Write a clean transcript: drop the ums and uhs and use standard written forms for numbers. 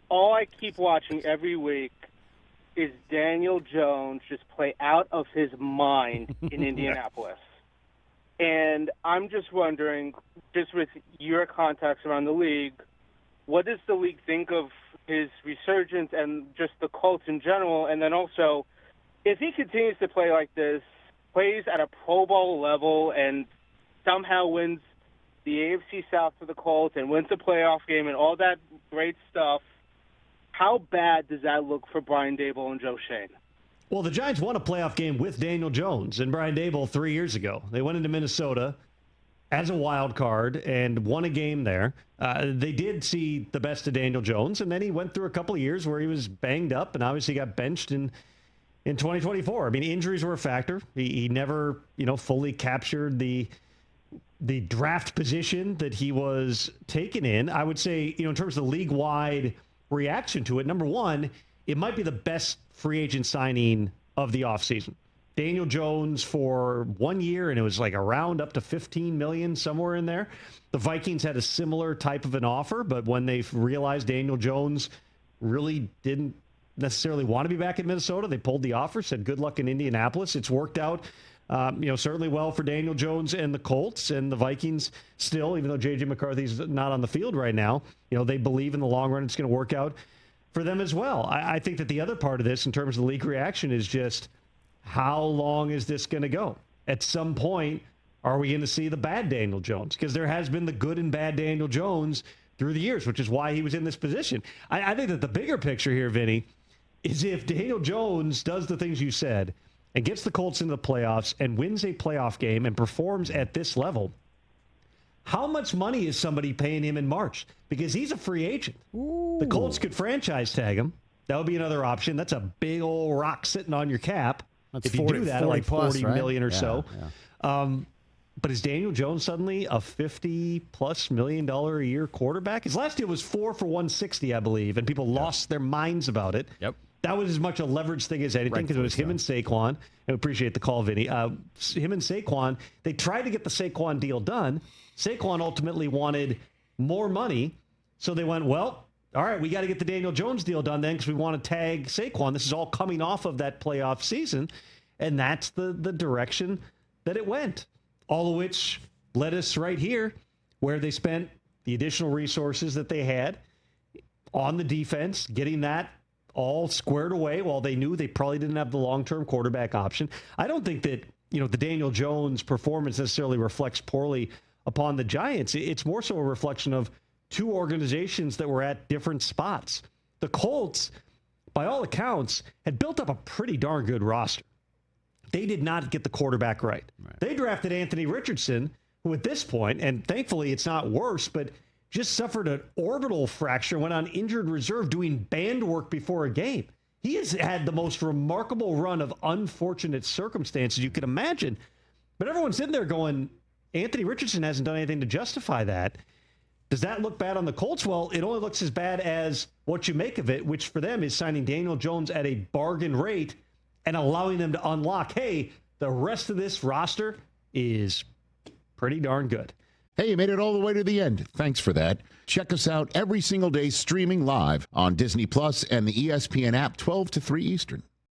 all I keep watching every week is Daniel Jones just play out of his mind in Indianapolis. And I'm just wondering, just with your contacts around the league, what does the league think of his resurgence and just the Colts in general? And then also, if he continues to play like this, plays at a Pro Bowl level and somehow wins the AFC South for the Colts and wins a playoff game and all that great stuff, how bad does that look for Brian Daboll and Joe Schoen? Well, the Giants won a playoff game with Daniel Jones and Brian Daboll 3 years ago. They went into Minnesota as a wild card and won a game there. They did see the best of Daniel Jones, and then he went through a couple of years where he was banged up and obviously got benched in 2024. I mean, injuries were a factor. He never, fully captured the draft position that he was taken in. I would say, in terms of the league-wide reaction to it, number one, it might be the best free agent signing of the offseason. Daniel Jones for 1 year, and it was like around up to $15 million, somewhere in there. The Vikings had a similar type of an offer, but when they realized Daniel Jones really didn't necessarily want to be back in Minnesota, they pulled the offer, said good luck in Indianapolis. It's worked out certainly well for Daniel Jones and the Colts, and the Vikings still, even though J.J. McCarthy's not on the field right now, they believe in the long run it's going to work out for them as well. I think that the other part of this, in terms of the league reaction, is just how long is this going to go? At some point, are we going to see the bad Daniel Jones? Because there has been the good and bad Daniel Jones through the years, which is why he was in this position. I think that the bigger picture here, Vinny, is if Daniel Jones does the things you said and gets the Colts into the playoffs and wins a playoff game and performs at this level, how much money is somebody paying him in March? Because he's a free agent. Ooh. The Colts could franchise tag him. That would be another option. That's a big old rock sitting on your cap. That's if you do that, like $40 million or so. Yeah. But is Daniel Jones suddenly a $50+ million a year quarterback? His last deal was 4 for $160, I believe, and people lost their minds about it. Yep. That was as much a leverage thing as anything because it was him and Saquon. I appreciate the call, Vinny. Him and Saquon, they tried to get the Saquon deal done. Saquon ultimately wanted more money, so they went, well, all right, we got to get the Daniel Jones deal done then because we want to tag Saquon. This is all coming off of that playoff season, and that's the direction that it went, all of which led us right here where they spent the additional resources that they had on the defense, getting that all squared away while they knew they probably didn't have the long-term quarterback option. I don't think that, the Daniel Jones performance necessarily reflects poorly upon the Giants. It's more so a reflection of two organizations that were at different spots. The Colts, by all accounts, had built up a pretty darn good roster. They did not get the quarterback right. They drafted Anthony Richardson, who at this point, and thankfully it's not worse, but just suffered an orbital fracture, went on injured reserve doing band work before a game. He has had the most remarkable run of unfortunate circumstances you could imagine. But everyone's in there going, Anthony Richardson hasn't done anything to justify that. Does that look bad on the Colts? Well, it only looks as bad as what you make of it, which for them is signing Daniel Jones at a bargain rate and allowing them to unlock, hey, the rest of this roster is pretty darn good. Hey, you made it all the way to the end. Thanks for that. Check us out every single day streaming live on Disney Plus and the ESPN app 12 to 3 Eastern.